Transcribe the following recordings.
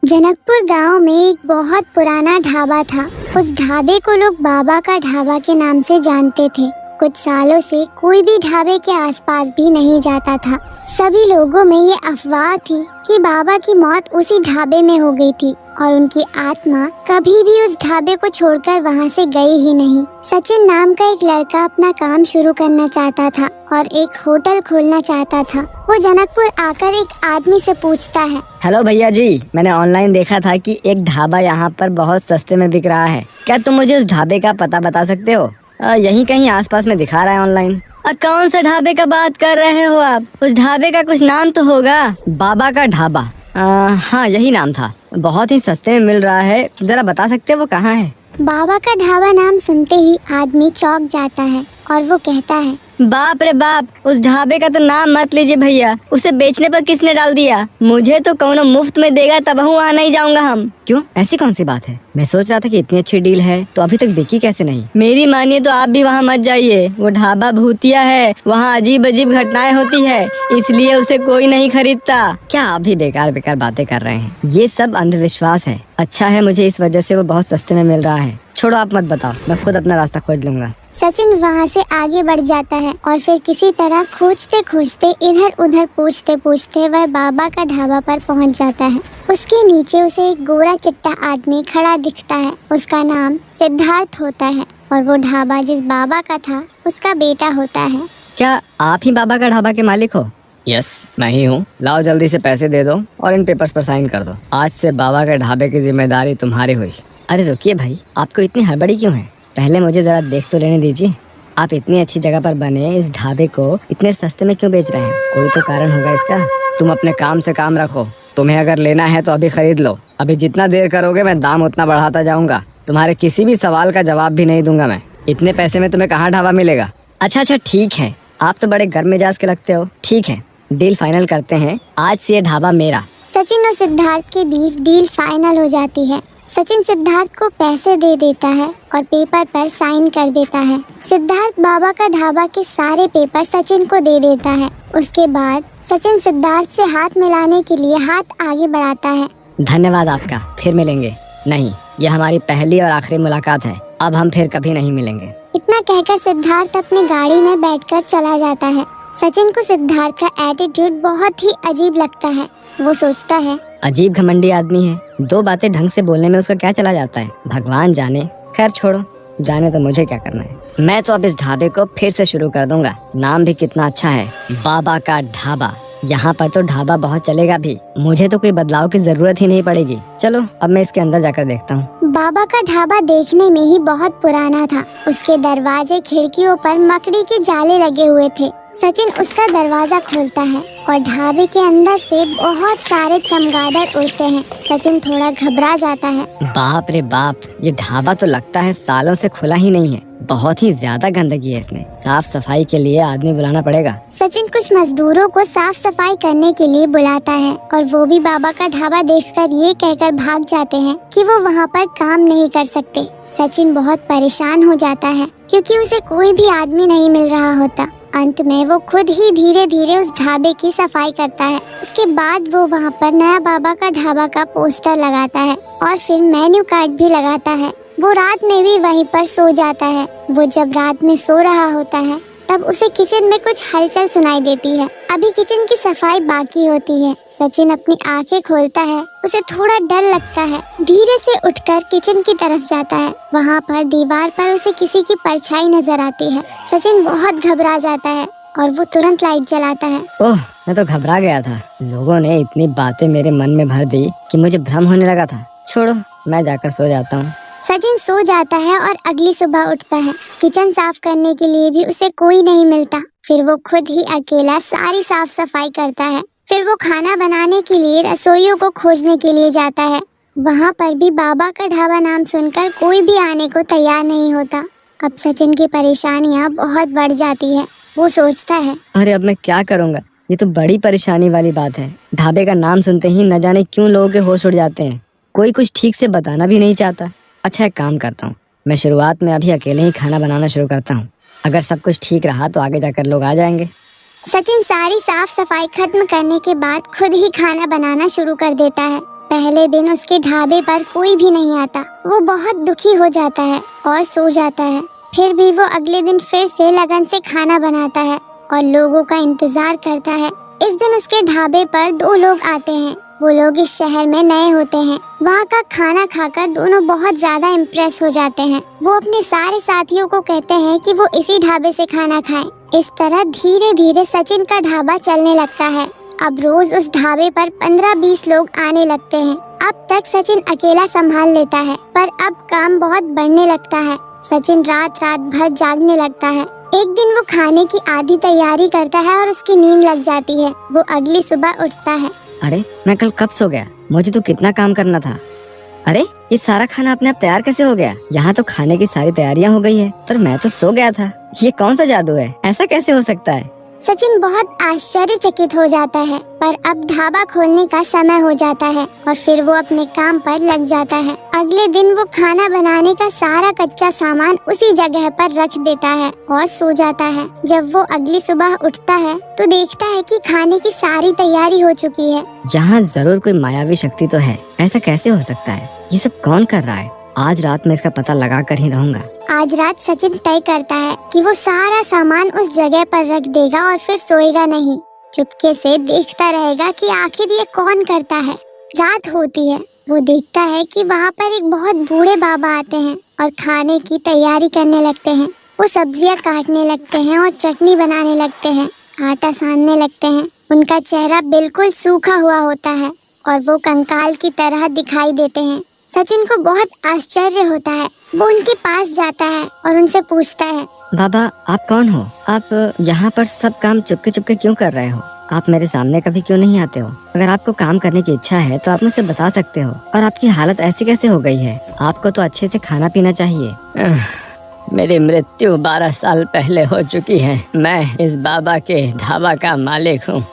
जनकपुर गांव में एक बहुत पुराना ढाबा था। उस ढाबे को लोग बाबा का ढाबा के नाम से जानते थे। कुछ सालों से कोई भी ढाबे के आसपास भी नहीं जाता था। सभी लोगों में ये अफवाह थी कि बाबा की मौत उसी ढाबे में हो गई थी और उनकी आत्मा कभी भी उस ढाबे को छोड़कर वहाँ से गई ही नहीं। सचिन नाम का एक लड़का अपना काम शुरू करना चाहता था और एक होटल खोलना चाहता था। वो जनकपुर आकर एक आदमी से पूछता है, हेलो भैया जी, मैंने ऑनलाइन देखा था कि एक ढाबा यहाँ पर बहुत सस्ते में बिक रहा है। क्या तुम मुझे उस ढाबे का पता बता सकते हो? यहीं कहीं आसपास में दिखा रहा है ऑनलाइन। कौन से ढाबे का बात कर रहे हो आप? उस ढाबे का कुछ नाम तो होगा। बाबा का ढाबा। हाँ, यही नाम था। बहुत ही सस्ते में मिल रहा है। जरा बता सकते हो वो कहाँ है? बाबा का ढाबा नाम सुनते ही आदमी चौंक जाता है और वो कहता है, बाप रे बाप, उस ढाबे का तो नाम मत लीजिए भैया। उसे बेचने पर किसने डाल दिया? मुझे तो कौनो मुफ्त में देगा तब वहाँ नहीं जाऊंगा हम। क्यों, ऐसी कौन सी बात है? मैं सोच रहा था कि इतनी अच्छी डील है तो अभी तक देखी कैसे नहीं। मेरी मानिए तो आप भी वहाँ मत जाइए। वो ढाबा भूतिया है, वहाँ अजीब अजीब घटनाएं होती है, इसलिए उसे कोई नहीं खरीदता। क्या आप भी बेकार बेकार बातें कर रहे हैं? ये सब अंधविश्वास है। अच्छा है मुझे इस वजह से वो बहुत सस्ते में मिल रहा है। छोड़ो, आप मत बताओ, मैं खुद अपना रास्ता खोज लूंगा। सचिन वहाँ से आगे बढ़ जाता है और फिर किसी तरह खोजते खोजते इधर उधर पूछते पूछते वह बाबा का ढाबा पर पहुँच जाता है। उसके नीचे उसे एक गोरा चिट्टा आदमी खड़ा दिखता है। उसका नाम सिद्धार्थ होता है और वो ढाबा जिस बाबा का था उसका बेटा होता है। क्या आप ही बाबा का ढाबा के मालिक हो? यस, मैं ही हूँ। लाओ जल्दी से पैसे दे दो और इन पेपर्स पर साइन कर दो। आज से बाबा के ढाबे की जिम्मेदारी तुम्हारी हुई। अरे रुकिए भाई, आपको इतनी हड़बड़ी क्यों है? पहले मुझे जरा देख तो लेने दीजिए। आप इतनी अच्छी जगह पर बने इस ढाबे को इतने सस्ते में क्यों बेच रहे हैं? कोई तो कारण होगा इसका। तुम अपने काम से काम रखो। तुम्हें अगर लेना है तो अभी खरीद लो। अभी जितना देर करोगे मैं दाम उतना बढ़ाता जाऊंगा। तुम्हारे किसी भी सवाल का जवाब भी नहीं दूंगा मैं। इतने पैसे में तुम्हें कहाँ ढाबा मिलेगा? अच्छा ठीक है, आप तो बड़े गर्म मिजाज के लगते हो। ठीक है, डील फाइनल करते हैं। आज से ये ढाबा मेरा। सचिन और सिद्धार्थ के बीच डील फाइनल हो जाती है। सचिन सिद्धार्थ को पैसे दे देता है और पेपर पर साइन कर देता है। सिद्धार्थ बाबा का ढाबा के सारे पेपर सचिन को दे देता है। उसके बाद सचिन सिद्धार्थ से हाथ मिलाने के लिए हाथ आगे बढ़ाता है। धन्यवाद आपका, फिर मिलेंगे। नहीं, ये हमारी पहली और आखिरी मुलाकात है। अब हम फिर कभी नहीं मिलेंगे। इतना कहकर सिद्धार्थ अपनी गाड़ी में बैठकर चला जाता है। सचिन को सिद्धार्थ का एटीट्यूड बहुत ही अजीब लगता है। वो सोचता है, अजीब घमंडी आदमी है। दो बातें ढंग से बोलने में उसका क्या चला जाता है, भगवान जाने। खैर छोड़ो, जाने तो मुझे क्या करना है। मैं तो अब इस ढाबे को फिर से शुरू कर दूंगा। नाम भी कितना अच्छा है, बाबा का ढाबा। यहाँ पर तो ढाबा बहुत चलेगा भी। मुझे तो कोई बदलाव की जरूरत ही नहीं पड़ेगी। चलो अब मैं इसके अंदर जाकर देखता हूँ। बाबा का ढाबा देखने में ही बहुत पुराना था। उसके दरवाजे खिड़कियों पर मकड़ी के जाले लगे हुए थे। सचिन उसका दरवाजा खोलता है और ढाबे के अंदर से बहुत सारे चमगादड़ उड़ते हैं। सचिन थोड़ा घबरा जाता है। बाप रे बाप, ये ढाबा तो लगता है सालों से खुला ही नहीं है। बहुत ही ज्यादा गंदगी है इसमें। साफ सफाई के लिए आदमी बुलाना पड़ेगा। सचिन कुछ मजदूरों को साफ सफाई करने के लिए बुलाता है और वो भी बाबा का ढाबा देखकर ये कहकर भाग जाते हैं कि वो वहाँ पर काम नहीं कर सकते। सचिन बहुत परेशान हो जाता है क्योंकि उसे कोई भी आदमी नहीं मिल रहा होता। अंत में वो खुद ही धीरे धीरे उस ढाबे की सफाई करता है। उसके बाद वो वहाँ पर नया बाबा का ढाबा का पोस्टर लगाता है और फिर मेन्यू कार्ड भी लगाता है। वो रात में भी वहीं पर सो जाता है। वो जब रात में सो रहा होता है तब उसे किचन में कुछ हलचल सुनाई देती है। अभी किचन की सफाई बाकी होती है। सचिन अपनी आंखें खोलता है। उसे थोड़ा डर लगता है। धीरे से उठकर किचन की तरफ जाता है। वहाँ पर दीवार पर उसे किसी की परछाई नजर आती है। सचिन बहुत घबरा जाता है और वो तुरंत लाइट जलाता है। ओह, मैं तो घबरा गया था। लोगों ने इतनी बातें मेरे मन में भर दी कि मुझे भ्रम होने लगा था। छोड़ो, मैं जाकर सो जाता हूँ। सचिन सो जाता है और अगली सुबह उठता है। किचन साफ करने के लिए भी उसे कोई नहीं मिलता। फिर वो खुद ही अकेला सारी साफ सफाई करता है। फिर वो खाना बनाने के लिए रसोइयों को खोजने के लिए जाता है। वहाँ पर भी बाबा का ढाबा नाम सुनकर कोई भी आने को तैयार नहीं होता। अब सचिन की परेशानियाँ बहुत बढ़ जाती है। वो सोचता है, अरे अब मैं क्या करूँगा? ये तो बड़ी परेशानी वाली बात है। ढाबे का नाम सुनते ही न जाने क्यों लोगों के होश उड़ जाते हैं। कोई कुछ ठीक से बताना भी नहीं चाहता। अच्छा, एक काम करता हूँ, मैं शुरुआत में अभी अकेले ही खाना बनाना शुरू करता हूँ। अगर सब कुछ ठीक रहा तो आगे जाकर लोग आ जाएंगे। सचिन सारी साफ सफाई खत्म करने के बाद खुद ही खाना बनाना शुरू कर देता है। पहले दिन उसके ढाबे पर कोई भी नहीं आता। वो बहुत दुखी हो जाता है और सो जाता है। फिर भी वो अगले दिन फिर से लगन से खाना बनाता है और लोगों का इंतजार करता है। इस दिन उसके ढाबे पर 2 लोग आते हैं। वो लोग इस शहर में नए होते हैं। वहाँ का खाना खाकर दोनों बहुत ज्यादा इम्प्रेस हो जाते हैं। वो अपने सारे साथियों को कहते हैं कि वो इसी ढाबे से खाना खाएं। इस तरह धीरे धीरे सचिन का ढाबा चलने लगता है। अब रोज उस ढाबे पर 15-20 लोग आने लगते हैं। अब तक सचिन अकेला संभाल लेता है, पर अब काम बहुत बढ़ने लगता है। सचिन रात रात भर जागने लगता है। एक दिन वो खाने की आधी तैयारी करता है और उसकी नींद लग जाती है। वो अगली सुबह उठता है। अरे मैं कल कब सो गया? मुझे तो कितना काम करना था। अरे ये सारा खाना अपने आप तैयार कैसे हो गया? यहाँ तो खाने की सारी तैयारियाँ हो गई है, पर मैं तो सो गया था। ये कौन सा जादू है? ऐसा कैसे हो सकता है? सचिन बहुत आश्चर्यचकित हो जाता है, पर अब ढाबा खोलने का समय हो जाता है और फिर वो अपने काम पर लग जाता है। अगले दिन वो खाना बनाने का सारा कच्चा सामान उसी जगह पर रख देता है और सो जाता है। जब वो अगली सुबह उठता है तो देखता है कि खाने की सारी तैयारी हो चुकी है। यहाँ जरूर कोई मायावी शक्ति तो है। ऐसा कैसे हो सकता है? ये सब कौन कर रहा है? आज रात में इसका पता लगा कर ही रहूंगा। आज रात सचिन तय करता है कि वो सारा सामान उस जगह पर रख देगा और फिर सोएगा नहीं। चुपके से देखता रहेगा कि आखिर ये कौन करता है। रात होती है। वो देखता है कि वहाँ पर एक बहुत बूढ़े बाबा आते हैं और खाने की तैयारी करने लगते हैं। वो सब्जियाँ काटने लगते हैं और चटनी बनाने लगते हैं, आटा सानने लगते हैं। उनका चेहरा बिल्कुल सूखा हुआ होता है और वो कंकाल की तरह दिखाई देते हैं। सचिन को बहुत आश्चर्य होता है। वो उनके पास जाता है और उनसे पूछता है, बाबा आप कौन हो? आप यहाँ पर सब काम चुपके चुपके क्यों कर रहे हो? आप मेरे सामने कभी क्यों नहीं आते हो? अगर आपको काम करने की इच्छा है तो आप मुझसे बता सकते हो। और आपकी हालत ऐसी कैसे हो गई है? आपको तो अच्छे से खाना पीना चाहिए। मेरी मृत्यु 12 साल पहले हो चुकी है। मैं इस बाबा के ढाबा का मालिक हूँ।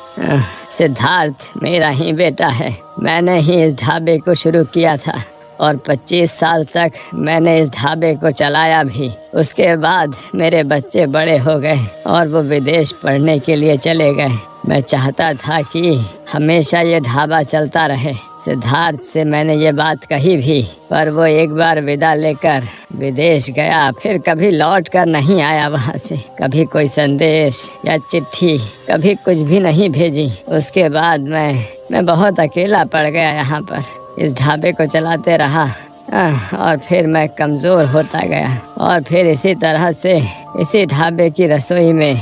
सिद्धार्थ मेरा ही बेटा है। मैंने ही इस ढाबे को शुरू किया था और 25 साल तक मैंने इस ढाबे को चलाया भी। उसके बाद मेरे बच्चे बड़े हो गए और वो विदेश पढ़ने के लिए चले गए। मैं चाहता था कि हमेशा ये ढाबा चलता रहे। सिद्धार्थ से मैंने ये बात कही भी, पर वो एक बार विदा लेकर विदेश गया, फिर कभी लौट कर नहीं आया वहाँ से। कभी कोई संदेश या चिट्ठी, कभी कुछ भी नहीं भेजी। उसके बाद मैं बहुत अकेला पड़ गया यहाँ पर। इस ढाबे को चलाते रहा और फिर मैं कमज़ोर होता गया और फिर इसी तरह से इसी ढाबे की रसोई में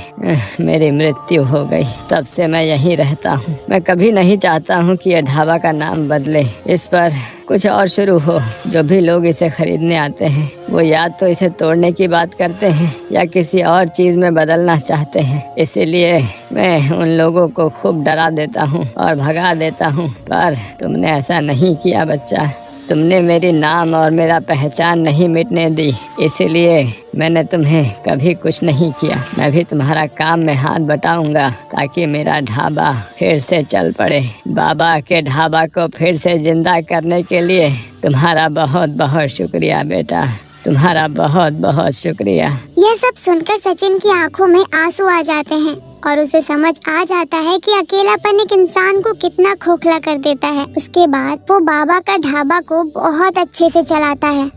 मेरी मृत्यु हो गई। तब से मैं यहीं रहता हूँ। मैं कभी नहीं चाहता हूँ कि यह ढाबा का नाम बदले, इस पर कुछ और शुरू हो। जो भी लोग इसे खरीदने आते हैं वो या तो इसे तोड़ने की बात करते हैं या किसी और चीज़ में बदलना चाहते हैं। इसीलिए मैं उन लोगों को खूब डरा देता हूँ और भगा देता हूँ। पर तुमने ऐसा नहीं किया बच्चा। तुमने मेरी नाम और मेरा पहचान नहीं मिटने दी, इसीलिए मैंने तुम्हें कभी कुछ नहीं किया। मैं भी तुम्हारा काम में हाथ बटाऊंगा ताकि मेरा ढाबा फिर से चल पड़े। बाबा के ढाबा को फिर से जिंदा करने के लिए तुम्हारा बहुत बहुत शुक्रिया बेटा, तुम्हारा बहुत बहुत शुक्रिया। यह सब सुनकर सचिन की आंखों में आंसू आ जाते हैं और उसे समझ आ जाता है कि अकेलापन एक इंसान को कितना खोखला कर देता है। उसके बाद वो बाबा का ढाबा को बहुत अच्छे से चलाता है